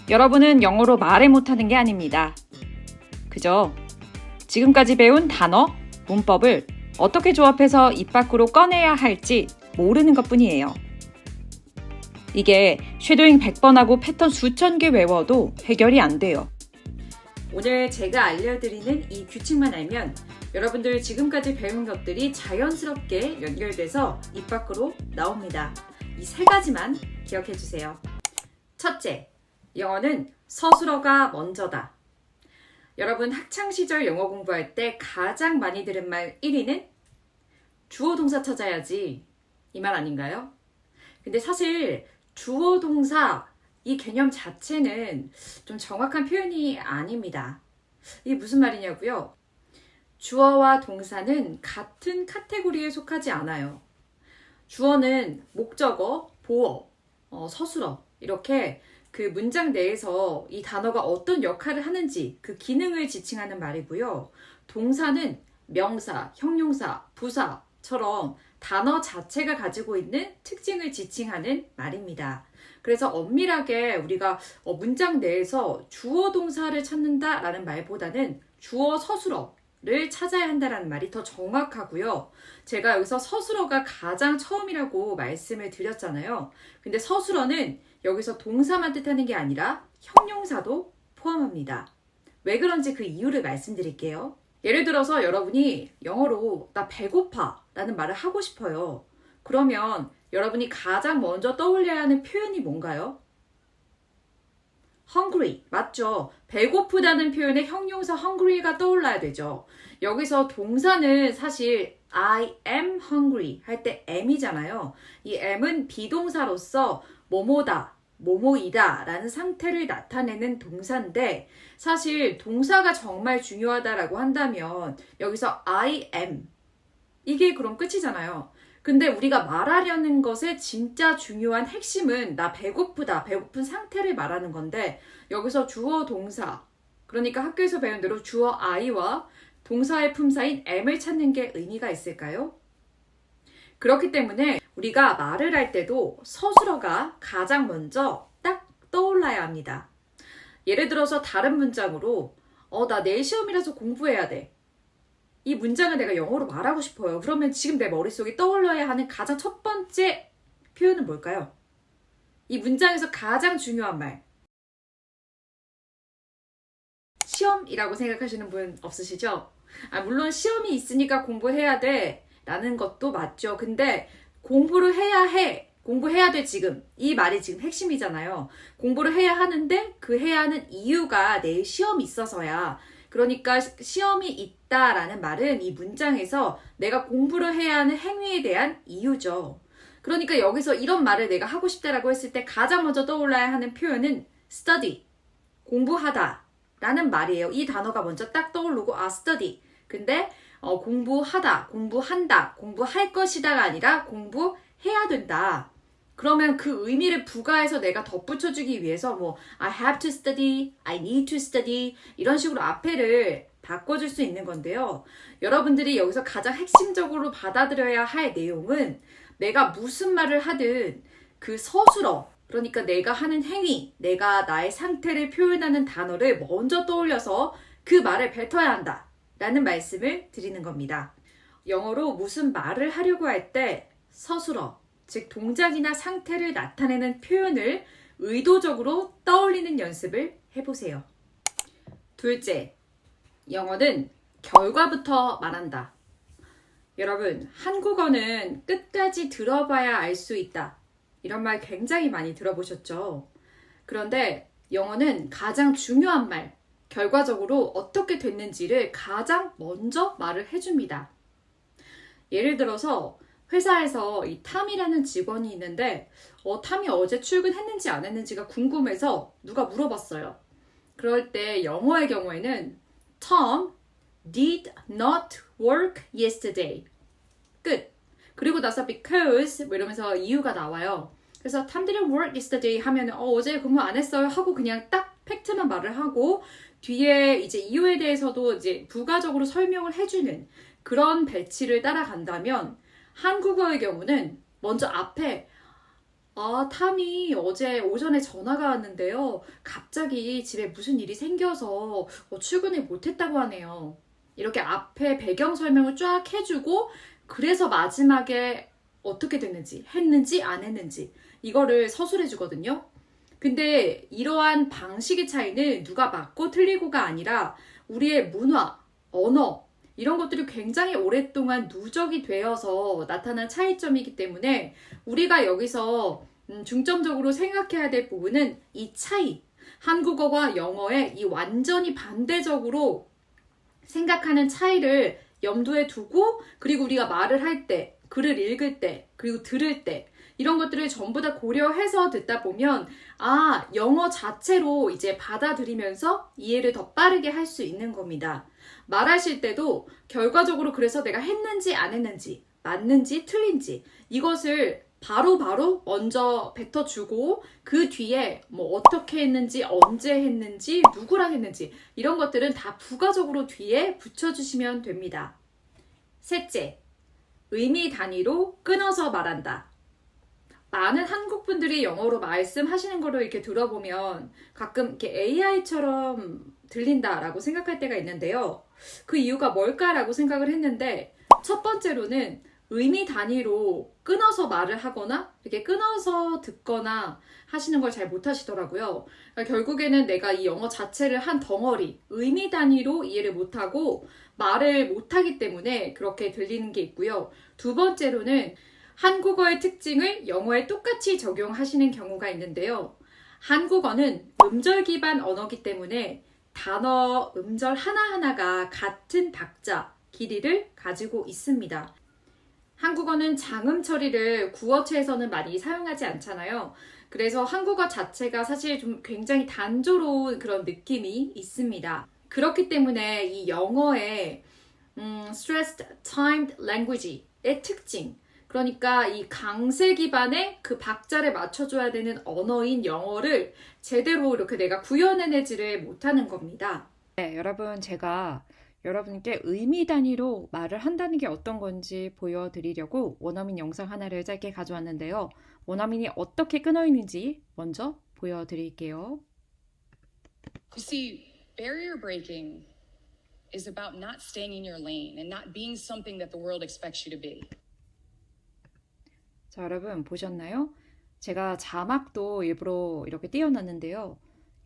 여러분은 영어로 말을 못하는 게 아닙니다. 그저 지금까지 배운 단어, 문법을 어떻게 조합해서 입 밖으로 꺼내야 할지 모르는 것뿐이에요. 이게 쉐도잉 100번 하고 패턴 수천 개 외워도 해결이 안 돼요. 오늘 제가 알려드리는 이 규칙만 알면 여러분들 지금까지 배운 것들이 자연스럽게 연결돼서 입 밖으로 나옵니다. 이 세 가지만 기억해 주세요. 첫째, 영어는 서술어가 먼저다. 여러분 학창시절 영어 공부할 때 가장 많이 들은 말 1위는 주어 동사 찾아야지, 이 말 아닌가요? 근데 사실 주어 동사 이 개념 자체는 좀 정확한 표현이 아닙니다. 이게 무슨 말이냐고요? 주어와 동사는 같은 카테고리에 속하지 않아요. 주어는 목적어, 보어, 서술어 이렇게 그 문장 내에서 이 단어가 어떤 역할을 하는지 그 기능을 지칭하는 말이고요. 동사는 명사, 형용사, 부사처럼 단어 자체가 가지고 있는 특징을 지칭하는 말입니다. 그래서 엄밀하게 우리가 문장 내에서 주어 동사를 찾는다라는 말보다는 주어 서술어를 찾아야 한다라는 말이 더 정확하고요. 제가 여기서 서술어가 가장 처음이라고 말씀을 드렸잖아요. 근데 서술어는 여기서 동사만 뜻하는 게 아니라 형용사도 포함합니다. 왜 그런지 그 이유를 말씀드릴게요. 예를 들어서 여러분이 영어로 나 배고파 라는 말을 하고 싶어요. 그러면 여러분이 가장 먼저 떠올려야 하는 표현이 뭔가요? hungry, 맞죠? 배고프다는 표현에 형용사 hungry가 떠올라야 되죠. 여기서 동사는 사실 I am hungry 할 때 am이잖아요. 이 am은 비동사로서 뭐뭐다, 뭐뭐이다 라는 상태를 나타내는 동사인데 사실 동사가 정말 중요하다라고 한다면 여기서 I am 이게 그럼 끝이잖아요. 근데 우리가 말하려는 것의 진짜 중요한 핵심은 나 배고프다, 배고픈 상태를 말하는 건데 여기서 주어 동사, 그러니까 학교에서 배운 대로 주어 I와 동사의 품사인 am을 찾는 게 의미가 있을까요? 그렇기 때문에 우리가 말을 할 때도 서술어가 가장 먼저 딱 떠올라야 합니다. 예를 들어서 다른 문장으로 나 내일 시험이라서 공부해야 돼. 이 문장을 내가 영어로 말하고 싶어요. 그러면 지금 내 머릿속에 떠올려야 하는 가장 첫 번째 표현은 뭘까요? 이 문장에서 가장 중요한 말. 시험이라고 생각하시는 분 없으시죠? 물론 시험이 있으니까 공부해야 돼 라는 것도 맞죠. 근데 공부를 해야 해. 공부해야 돼 지금. 이 말이 지금 핵심이잖아요. 공부를 해야 하는데 그 해야 하는 이유가 내일 시험이 있어서야. 그러니까 시험이 있다라는 말은 이 문장에서 내가 공부를 해야 하는 행위에 대한 이유죠. 그러니까 여기서 이런 말을 내가 하고 싶다라고 했을 때 가장 먼저 떠올라야 하는 표현은 study, 공부하다 라는 말이에요. 이 단어가 먼저 딱 떠오르고 study. 근데 공부하다, 공부한다, 공부할 것이다가 아니라 공부해야 된다. 그러면 그 의미를 부가해서 내가 덧붙여주기 위해서 I have to study, I need to study 이런 식으로 앞에를 바꿔줄 수 있는 건데요. 여러분들이 여기서 가장 핵심적으로 받아들여야 할 내용은 내가 무슨 말을 하든 그 서술어, 그러니까 내가 하는 행위, 내가 나의 상태를 표현하는 단어를 먼저 떠올려서 그 말을 뱉어야 한다 라는 말씀을 드리는 겁니다. 영어로 무슨 말을 하려고 할 때 서술어, 즉 동작이나 상태를 나타내는 표현을 의도적으로 떠올리는 연습을 해보세요. 둘째, 영어는 결과부터 말한다. 여러분, 한국어는 끝까지 들어봐야 알 수 있다. 이런 말 굉장히 많이 들어보셨죠? 그런데 영어는 가장 중요한 말, 결과적으로 어떻게 됐는지를 가장 먼저 말을 해줍니다. 예를 들어서 회사에서 이 탐이라는 직원이 있는데 탐이 어제 출근했는지 안 했는지가 궁금해서 누가 물어봤어요. 그럴 때 영어의 경우에는 Tom did not work yesterday. 끝. 그리고 나서 because 이러면서 이유가 나와요. 그래서 Tom didn't work yesterday 하면 어제 근무 안 했어요 하고 그냥 딱 팩트만 말을 하고 뒤에 이제 이유에 대해서도 이제 부가적으로 설명을 해주는 그런 배치를 따라간다면 한국어의 경우는 먼저 앞에 아, 탐이 어제 오전에 전화가 왔는데요. 갑자기 집에 무슨 일이 생겨서 출근을 못했다고 하네요. 이렇게 앞에 배경 설명을 쫙 해주고, 그래서 마지막에 어떻게 됐는지, 했는지, 안 했는지, 이거를 서술해 주거든요. 근데 이러한 방식의 차이는 누가 맞고 틀리고가 아니라 우리의 문화, 언어, 이런 것들이 굉장히 오랫동안 누적이 되어서 나타난 차이점이기 때문에 우리가 여기서 중점적으로 생각해야 될 부분은 이 차이, 한국어와 영어의 이 완전히 반대적으로 생각하는 차이를 염두에 두고, 그리고 우리가 말을 할 때, 글을 읽을 때, 그리고 들을 때, 이런 것들을 전부 다 고려해서 듣다 보면, 아, 영어 자체로 이제 받아들이면서 이해를 더 빠르게 할 수 있는 겁니다. 말하실 때도 결과적으로 그래서 내가 했는지 안 했는지, 맞는지 틀린지, 이것을 바로바로 먼저 뱉어주고, 그 뒤에 뭐 어떻게 했는지, 언제 했는지, 누구랑 했는지, 이런 것들은 다 부가적으로 뒤에 붙여주시면 됩니다. 셋째, 의미 단위로 끊어서 말한다. 많은 한국 분들이 영어로 말씀하시는 거를 이렇게 들어보면 가끔 이렇게 AI처럼 들린다라고 생각할 때가 있는데요. 그 이유가 뭘까라고 생각을 했는데, 첫 번째로는 의미 단위로 끊어서 말을 하거나 이렇게 끊어서 듣거나 하시는 걸 잘 못하시더라고요. 그러니까 결국에는 내가 이 영어 자체를 한 덩어리, 의미 단위로 이해를 못하고 말을 못하기 때문에 그렇게 들리는 게 있고요. 두 번째로는 한국어의 특징을 영어에 똑같이 적용하시는 경우가 있는데요. 한국어는 음절 기반 언어이기 때문에 단어, 음절 하나하나가 같은 박자, 길이를 가지고 있습니다. 한국어는 장음 처리를 구어체에서는 많이 사용하지 않잖아요. 그래서 한국어 자체가 사실 좀 굉장히 단조로운 그런 느낌이 있습니다. 그렇기 때문에 이 영어의 stressed timed language의 특징, 그러니까 이 강세 기반의 그 박자를 맞춰줘야 되는 언어인 영어를 제대로 이렇게 내가 구현해내지를 못하는 겁니다. 네, 여러분, 제가 여러분께 의미 단위로 말을 한다는 게 어떤 건지 보여드리려고 원어민 영상 하나를 짧게 가져왔는데요. 원어민이 어떻게 끊어 있는지 먼저 보여드릴게요. You see, barrier breaking is about not staying in your lane and not being something that the world expects you to be. 자, 여러분 보셨나요? 제가 자막도 일부러 이렇게 띄워놨는데요.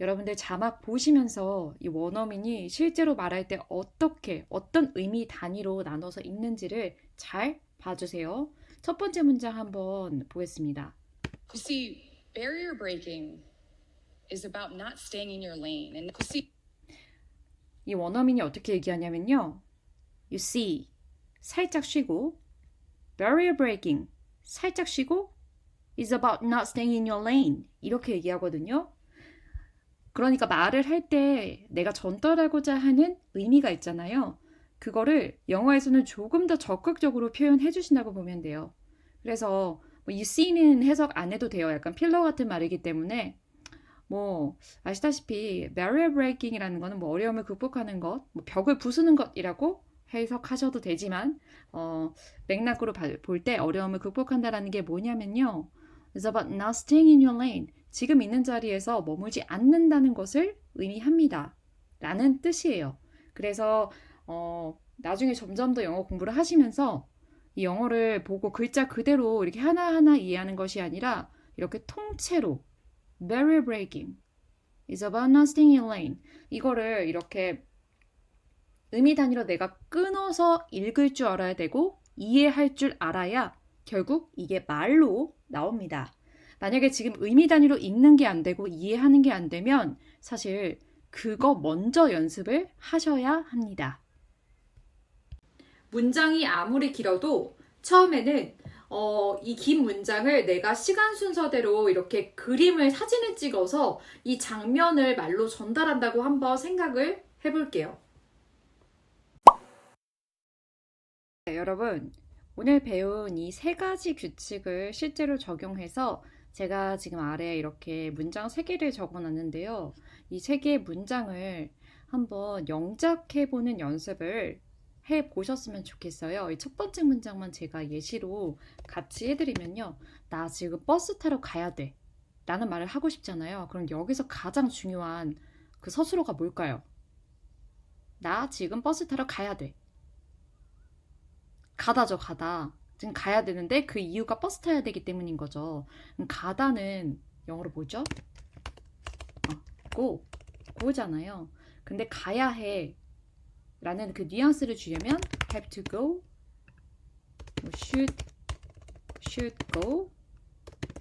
여러분들 자막 보시면서 이 원어민이 실제로 말할 때 어떻게, 어떤 의미 단위로 나눠서 읽는지를 잘 봐주세요. 첫 번째 문장 한번 보겠습니다. You see, barrier breaking is about not staying in your lane and you see. 이 원어민이 어떻게 얘기하냐면요. You see, 살짝 쉬고, barrier breaking, 살짝 쉬고, is about not staying in your lane, 이렇게 얘기하거든요. 그러니까 말을 할 때 내가 전달하고자 하는 의미가 있잖아요. 그거를 영어에서는 조금 더 적극적으로 표현해 주신다고 보면 돼요. 그래서 뭐 you see는 해석 안 해도 돼요. 약간 필러 같은 말이기 때문에 뭐 아시다시피 barrier breaking이라는 거는 뭐 어려움을 극복하는 것, 뭐 벽을 부수는 것이라고 해석하셔도 되지만 맥락으로 볼 때 어려움을 극복한다라는 게 뭐냐면요. It's about not staying in your lane. 지금 있는 자리에서 머물지 않는다는 것을 의미합니다. 라는 뜻이에요. 그래서 나중에 점점 더 영어 공부를 하시면서 이 영어를 보고 글자 그대로 이렇게 하나하나 이해하는 것이 아니라 이렇게 통째로 barrier breaking is about not staying in your lane, 이거를 이렇게 의미 단위로 내가 끊어서 읽을 줄 알아야 되고 이해할 줄 알아야 결국 이게 말로 나옵니다. 만약에 지금 의미 단위로 읽는 게 안 되고 이해하는 게 안 되면 사실 그거 먼저 연습을 하셔야 합니다. 문장이 아무리 길어도 처음에는 이 긴 문장을 내가 시간 순서대로 이렇게 그림을 사진을 찍어서 이 장면을 말로 전달한다고 한번 생각을 해볼게요. 네, 여러분, 오늘 배운 이 세 가지 규칙을 실제로 적용해서 제가 지금 아래에 이렇게 문장 3개를 적어놨는데요. 이 3개의 문장을 한번 영작해보는 연습을 해 보셨으면 좋겠어요. 이 첫 번째 문장만 제가 예시로 같이 해드리면요. 나 지금 버스 타러 가야 돼. 라는 말을 하고 싶잖아요. 그럼 여기서 가장 중요한 그 서술어가 뭘까요? 나 지금 버스 타러 가야 돼. 가다죠, 가다. 지금 가야 되는데 그 이유가 버스 타야 되기 때문인 거죠. 그럼 가다는 영어로 뭐죠? go, go잖아요. 근데 가야 해 라는 그 뉘앙스를 주려면 have to go, should go,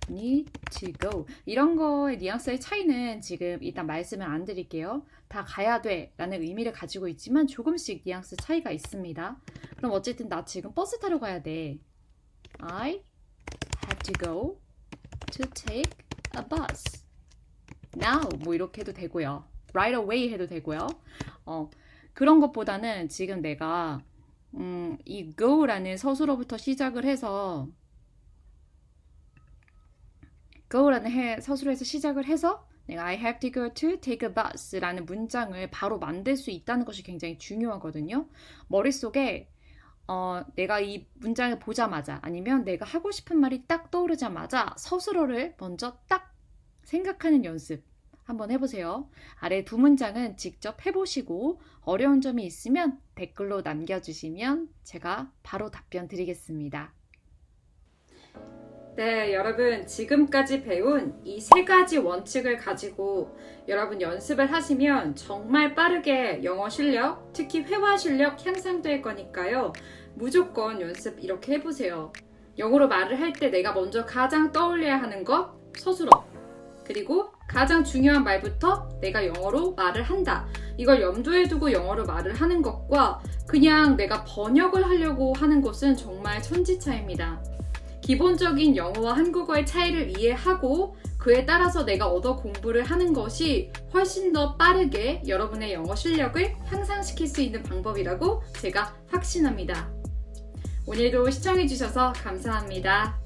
need to go 이런 거의 뉘앙스의 차이는 지금 일단 말씀을 안 드릴게요. 다 가야 돼 라는 의미를 가지고 있지만 조금씩 뉘앙스 차이가 있습니다. 그럼 어쨌든 나 지금 버스 타러 가야 돼. I have to go to take a bus. Now 뭐 이렇게 해도 되고요. Right away 해도 되고요. 그런 것보다는 지금 내가 이 go라는 서술어부터 시작을 해서 go라는 서술어에서 시작을 해서 내가 I have to go to take a bus 라는 문장을 바로 만들 수 있다는 것이 굉장히 중요하거든요. 머릿속에 내가 이 문장을 보자마자 아니면 내가 하고 싶은 말이 딱 떠오르자마자 서술어를 먼저 딱 생각하는 연습 한번 해보세요. 아래 두 문장은 직접 해보시고 어려운 점이 있으면 댓글로 남겨주시면 제가 바로 답변 드리겠습니다. 네, 여러분 지금까지 배운 이 세 가지 원칙을 가지고 여러분 연습을 하시면 정말 빠르게 영어 실력, 특히 회화 실력 향상될 거니까요. 무조건 연습 이렇게 해보세요. 영어로 말을 할 때 내가 먼저 가장 떠올려야 하는 것, 서술어. 그리고 가장 중요한 말부터 내가 영어로 말을 한다. 이걸 염두에 두고 영어로 말을 하는 것과 그냥 내가 번역을 하려고 하는 것은 정말 천지차이입니다. 기본적인 영어와 한국어의 차이를 이해하고 그에 따라서 내가 얻어 공부를 하는 것이 훨씬 더 빠르게 여러분의 영어 실력을 향상시킬 수 있는 방법이라고 제가 확신합니다. 오늘도 시청해주셔서 감사합니다.